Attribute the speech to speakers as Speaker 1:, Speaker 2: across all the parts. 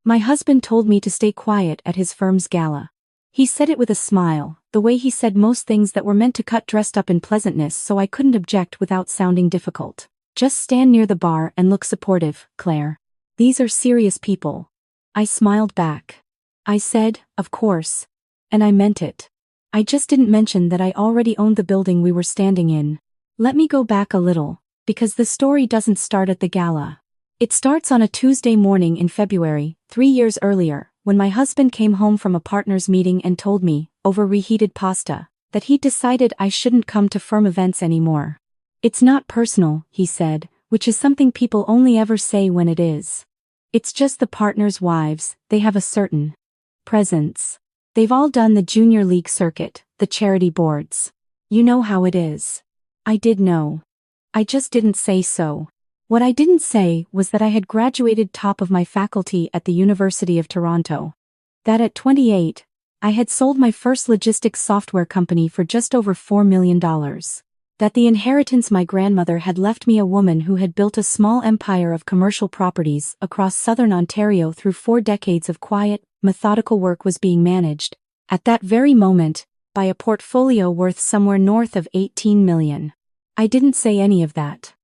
Speaker 1: My husband told me to stay quiet at his firm's gala. He said it with a smile, the way he said most things that were meant to cut dressed up in pleasantness, so I couldn't object without sounding difficult. Just stand near the bar and look supportive, Claire. These are serious people. I smiled back. I said, of course. And I meant it. I just didn't mention that I already owned the building we were standing in. Let me go back a little, because the story doesn't start at the gala. It starts on a Tuesday morning in February, 3 years earlier, when my husband came home from a partners meeting and told me, over reheated pasta, that he'd decided I shouldn't come to firm events anymore. It's not personal, he said, which is something people only ever say when it is. It's just the partners' wives, they have a certain presence. They've all done the junior league circuit, the charity boards. You know how it is. I did know. I just didn't say so. What I didn't say was that I had graduated top of my faculty at the University of Toronto. That at 28, I had sold my first logistics software company for just over $4 million. That the inheritance my grandmother had left me a woman who had built a small empire of commercial properties across southern Ontario through 4 decades of quiet, methodical work was being managed, at that very moment, by a portfolio worth somewhere north of $18 million. I didn't say any of that.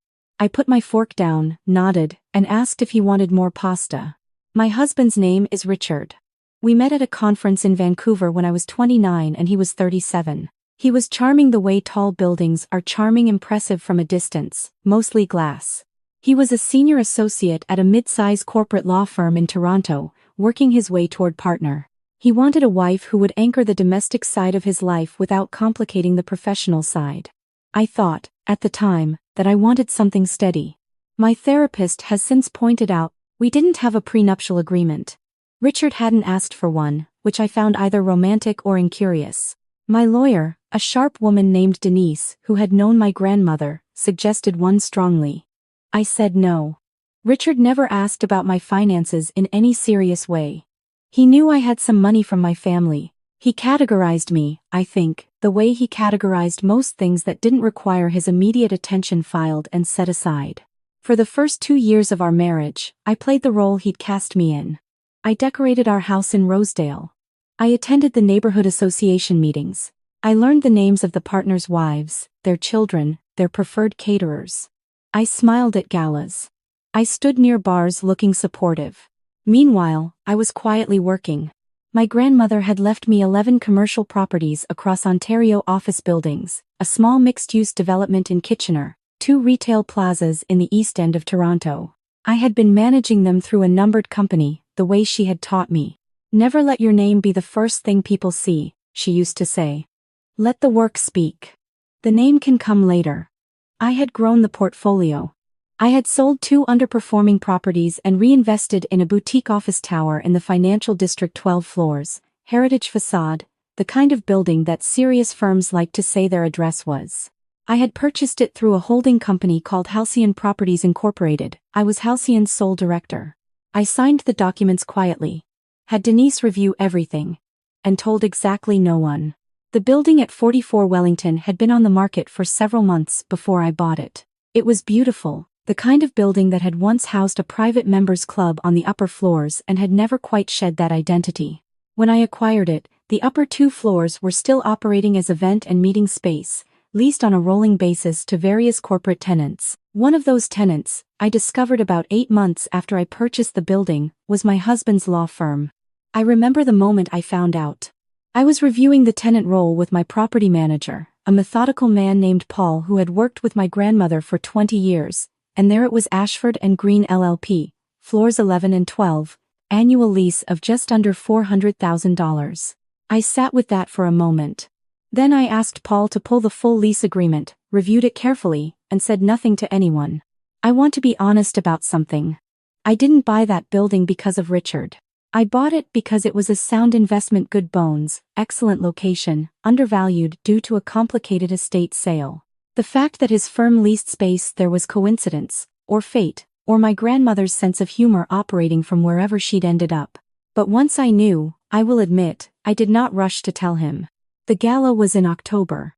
Speaker 1: I put my fork down, nodded, and asked if he wanted more pasta. My husband's name is Richard. We met at a conference in Vancouver when I was 29 and he was 37. He was charming the way tall buildings are charming, impressive from a distance, mostly glass. He was a senior associate at a mid-size corporate law firm in Toronto, working his way toward partner. He wanted a wife who would anchor the domestic side of his life without complicating the professional side. I thought, at the time, that I wanted something steady. My therapist has since pointed out, we didn't have a prenuptial agreement. Richard hadn't asked for one, which I found either romantic or incurious. My lawyer, a sharp woman named Denise, who had known my grandmother, suggested one strongly. I said no. Richard never asked about my finances in any serious way. He knew I had some money from my family. He categorized me, I think, the way he categorized most things that didn't require his immediate attention, filed and set aside. For the first 2 years of our marriage, I played the role he'd cast me in. I decorated our house in Rosedale. I attended the neighborhood association meetings. I learned the names of the partners' wives, their children, their preferred caterers. I smiled at galas. I stood near bars looking supportive. Meanwhile, I was quietly working. My grandmother had left me 11 commercial properties across Ontario, office buildings, a small mixed-use development in Kitchener, 2 retail plazas in the East End of Toronto. I had been managing them through a numbered company, the way she had taught me. Never let your name be the first thing people see, she used to say. Let the work speak. The name can come later. I had grown the portfolio. I had sold 2 underperforming properties and reinvested in a boutique office tower in the financial district, 12 floors, heritage facade, the kind of building that serious firms like to say their address was. I had purchased it through a holding company called Halcyon Properties Incorporated. I was Halcyon's sole director. I signed the documents quietly, had Denise review everything, and told exactly no one. The building at 44 Wellington had been on the market for several months before I bought it. It was beautiful. The kind of building that had once housed a private members club on the upper floors and had never quite shed that identity. When I acquired it, the upper 2 floors were still operating as event and meeting space, leased on a rolling basis to various corporate tenants. One of those tenants, I discovered about 8 months after I purchased the building, was my husband's law firm. I remember the moment I found out. I was reviewing the tenant roll with my property manager, a methodical man named Paul who had worked with my grandmother for 20 years. And there it was, Ashford and Green LLP, floors 11 and 12, annual lease of just under $400,000. I sat with that for a moment. Then I asked Paul to pull the full lease agreement, reviewed it carefully, and said nothing to anyone. I want to be honest about something. I didn't buy that building because of Richard. I bought it because it was a sound investment, good bones, excellent location, undervalued due to a complicated estate sale. The fact that his firm leased space there was coincidence, or fate, or my grandmother's sense of humor operating from wherever she'd ended up. But once I knew, I will admit, I did not rush to tell him. The gala was in October.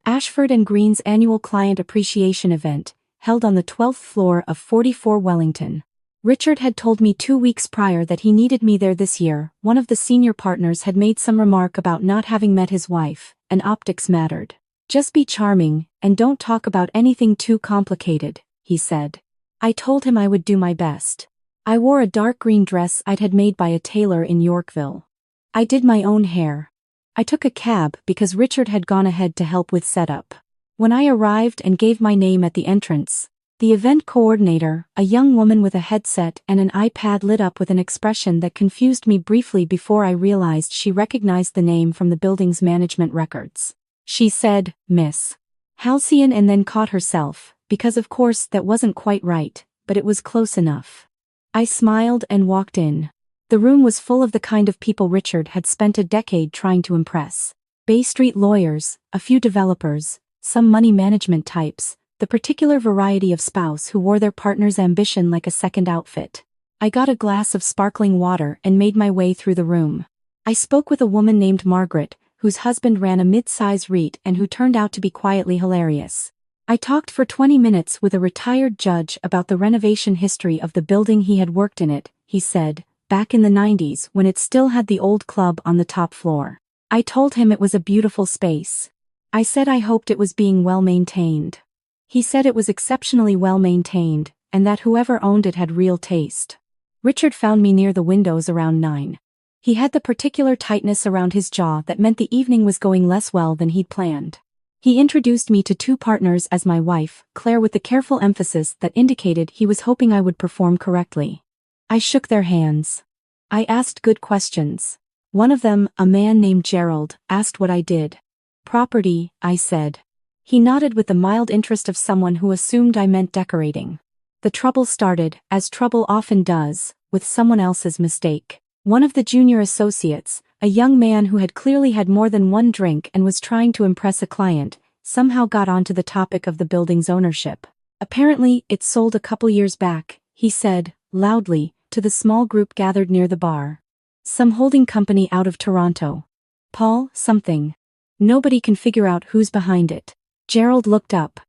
Speaker 1: Ashford and Green's annual client appreciation event, held on the 12th floor of 44 Wellington. Richard had told me 2 weeks prior that he needed me there this year. One of the senior partners had made some remark about not having met his wife, and optics mattered. Just be charming, and don't talk about anything too complicated, he said. I told him I would do my best. I wore a dark green dress I'd had made by a tailor in Yorkville. I did my own hair. I took a cab because Richard had gone ahead to help with setup. When I arrived and gave my name at the entrance, the event coordinator, a young woman with a headset and an iPad, lit up with an expression that confused me briefly before I realized she recognized the name from the building's management records. She said, "Miss Halcyon," and then caught herself, because of course that wasn't quite right, but it was close enough. I smiled and walked in. The room was full of the kind of people Richard had spent a decade trying to impress. Bay Street lawyers, a few developers, some money management types, the particular variety of spouse who wore their partner's ambition like a second outfit. I got a glass of sparkling water and made my way through the room. I spoke with a woman named Margaret, whose husband ran a mid-size REIT and who turned out to be quietly hilarious. I talked for 20 minutes with a retired judge about the renovation history of the building. He had worked in it, he said, back in the 90s when it still had the old club on the top floor. I told him it was a beautiful space. I said I hoped it was being well maintained. He said it was exceptionally well maintained, and that whoever owned it had real taste. Richard found me near the windows around 9. He had the particular tightness around his jaw that meant the evening was going less well than he'd planned. He introduced me to 2 partners as my wife, Claire, with the careful emphasis that indicated he was hoping I would perform correctly. I shook their hands. I asked good questions. One of them, a man named Gerald, asked what I did. Property, I said. He nodded with the mild interest of someone who assumed I meant decorating. The trouble started, as trouble often does, with someone else's mistake. One of the junior associates, a young man who had clearly had more than one drink and was trying to impress a client, somehow got onto the topic of the building's ownership. Apparently, it sold a couple years back, he said, loudly, to the small group gathered near the bar. Some holding company out of Toronto. Paul, something. Nobody can figure out who's behind it. Gerald looked up.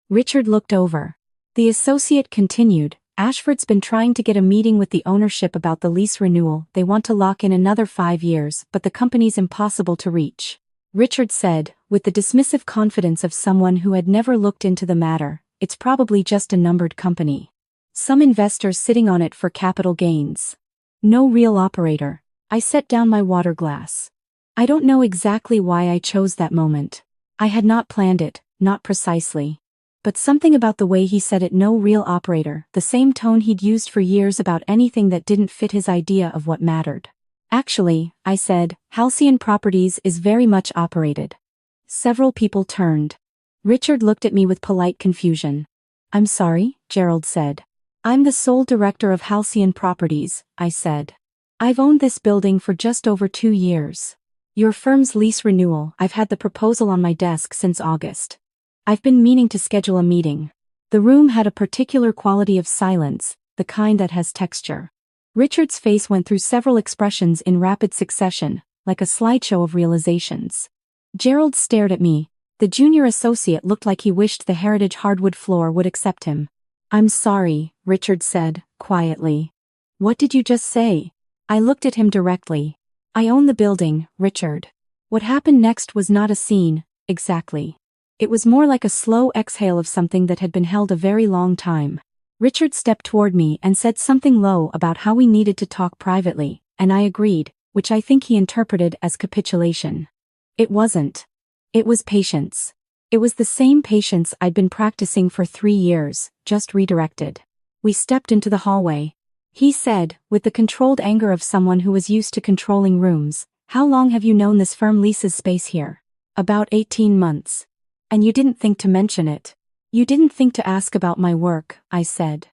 Speaker 1: Richard looked over. The associate continued, Ashford's been trying to get a meeting with the ownership about the lease renewal. They want to lock in another 5 years, but the company's impossible to reach. Richard said, with the dismissive confidence of someone who had never looked into the matter, it's probably just a numbered company. Some investors sitting on it for capital gains. No real operator. I set down my water glass. I don't know exactly why I chose that moment. I had not planned it, not precisely. But something about the way he said it, no real operator, the same tone he'd used for years about anything that didn't fit his idea of what mattered. Actually, I said, Halcyon Properties is very much operated. Several people turned. Richard looked at me with polite confusion. I'm sorry, Gerald said. I'm the sole director of Halcyon Properties, I said. I've owned this building for just over 2 years. Your firm's lease renewal, I've had the proposal on my desk since August. I've been meaning to schedule a meeting. The room had a particular quality of silence, the kind that has texture. Richard's face went through several expressions in rapid succession, like a slideshow of realizations. Gerald stared at me. The junior associate looked like he wished the heritage hardwood floor would accept him. I'm sorry, Richard said, quietly. What did you just say? I looked at him directly. I own the building, Richard. What happened next was not a scene, exactly. It was more like a slow exhale of something that had been held a very long time. Richard stepped toward me and said something low about how we needed to talk privately, and I agreed, which I think he interpreted as capitulation. It wasn't. It was patience. It was the same patience I'd been practicing for 3 years, just redirected. We stepped into the hallway. He said, with the controlled anger of someone who was used to controlling rooms, how long have you known this firm leases space here? About 18 months. And you didn't think to mention it. You didn't think to ask about my work, I said.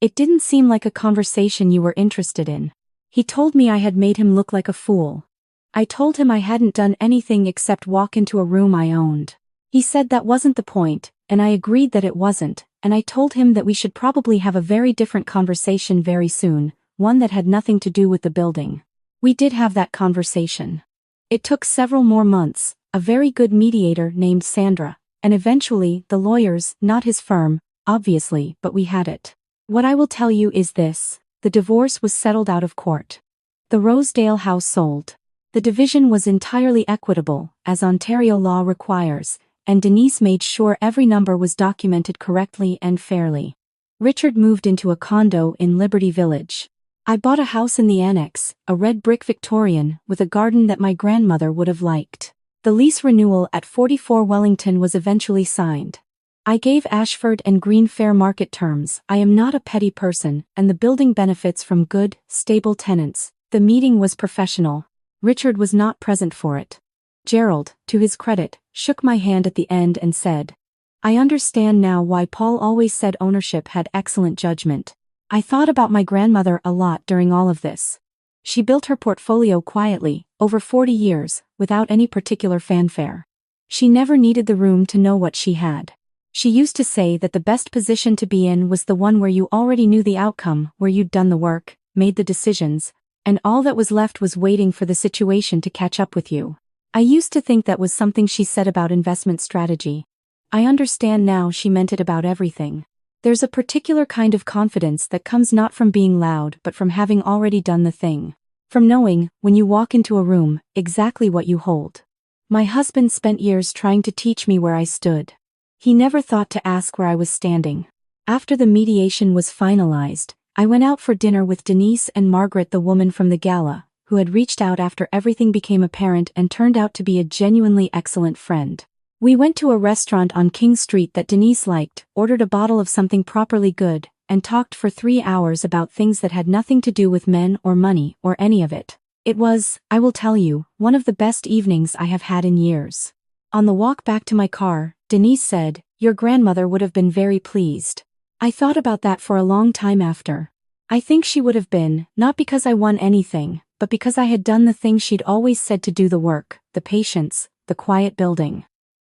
Speaker 1: It didn't seem like a conversation you were interested in. He told me I had made him look like a fool. I told him I hadn't done anything except walk into a room I owned. He said that wasn't the point, and I agreed that it wasn't, and I told him that we should probably have a very different conversation very soon, one that had nothing to do with the building. We did have that conversation. It took several more months, a very good mediator named Sandra, and eventually the lawyers, not his firm, obviously, but we had it. What I will tell you is this. the divorce was settled out of court. The Rosedale house sold. The division was entirely equitable, as Ontario law requires, and Denise made sure every number was documented correctly and fairly. Richard moved into a condo in Liberty Village. I bought a house in the annex, a red brick Victorian, with a garden that my grandmother would have liked. The lease renewal at 44 Wellington was eventually signed. I gave Ashford and Green fair market terms. I am not a petty person, and the building benefits from good, stable tenants. The meeting was professional. Richard was not present for it. Gerald, to his credit, shook my hand at the end and said, "I understand now why Paul always said ownership had excellent judgment. I thought about my grandmother a lot during all of this. She built her portfolio quietly, over 40 years, without any particular fanfare. She never needed the room to know what she had. She used to say that the best position to be in was the one where you already knew the outcome, where you'd done the work, made the decisions, and all that was left was waiting for the situation to catch up with you. I used to think that was something she said about investment strategy. I understand now she meant it about everything. There's a particular kind of confidence that comes not from being loud but from having already done the thing. From knowing, when you walk into a room, exactly what you hold. My husband spent years trying to teach me where I stood. He never thought to ask where I was standing. After the mediation was finalized, I went out for dinner with Denise and Margaret, the woman from the Gala, who had reached out after everything became apparent and turned out to be a genuinely excellent friend. We went to a restaurant on King Street that Denise liked, ordered a bottle of something properly good, and talked for 3 hours about things that had nothing to do with men or money or any of it. It was, I will tell you, one of the best evenings I have had in years. On the walk back to my car, Denise said, "Your grandmother would have been very pleased." I thought about that for a long time after. I think she would have been, not because I won anything, but because I had done the thing she'd always said to do: the work, the patience, the quiet building.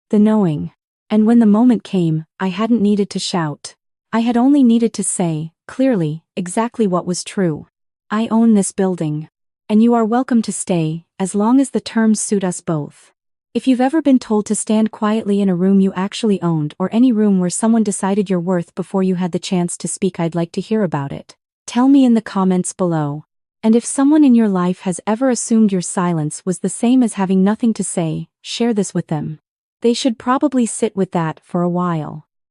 Speaker 1: The knowing. And when the moment came, I hadn't needed to shout. I had only needed to say, clearly, exactly what was true. I own this building. And you are welcome to stay, as long as the terms suit us both. If you've ever been told to stand quietly in a room you actually owned, or any room where someone decided your worth before you had the chance to speak, I'd like to hear about it. Tell me in the comments below. And if someone in your life has ever assumed your silence was the same as having nothing to say, share this with them. They should probably sit with that for a while.